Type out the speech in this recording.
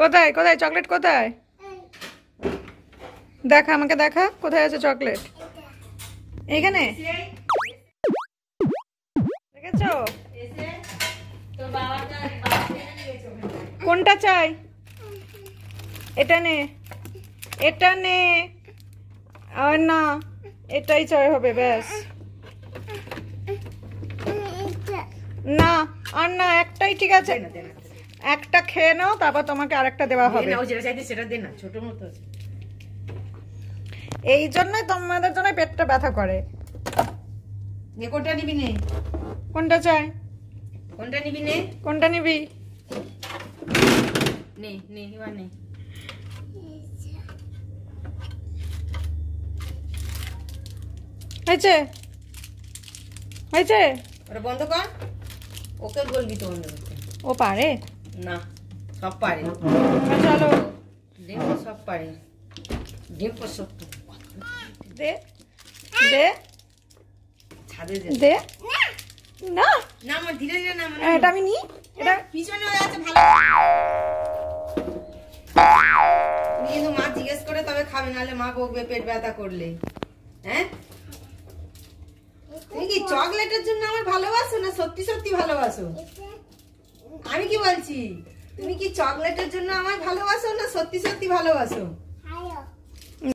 কোথায় কোথায় চকলেট কোথায়? দেখা, আমাকে দেখা কোথায় আছে চকলেট। এইখানে দেখেছো? কোনটা চাই? এটা নে, এটা নে। আর না, এটাই চাই হবে ব্যাস। না আর না, একটাই ঠিক আছে। একটা খেয়ে নাও, তারপর তোমাকে আরেকটা দেওয়া হবে। এই জন্যই তোমাদের জন্য পেটটা ব্যথা করে। কোনটা নিবি নে? কোনটা চাই? কোনটা নিবি নে? কোনটা নিবি? নে নে এবার নে। হয়েছে হয়েছে। ওটা বন্ধ কর। ওকে বলবি তো বন্ধ করতে। ও পারে না, সব পারে। চলো ডেম্পো সব পারে। ডেম্পো সব দে দে ছাদে দে। না না আমার ধীরে ধীরে না, মানে এটা আমি নি, এটা পিছনে হয়ে আছে ভালো। কিন্তু মা জিজ্ঞেস করে তবে খাবে, নাহলে মা বকবে পেট ব্যথা করলে। হ্যাঁ, তুমি কি চকলেটের জন্য আমার ভালোবাসো না সত্যি সত্যি ভালোবাসো? আমি কি বলছি, তুমি কি চকলেটের জন্য আমার ভালোবাসো না সত্যি সত্যি ভালোবাসো?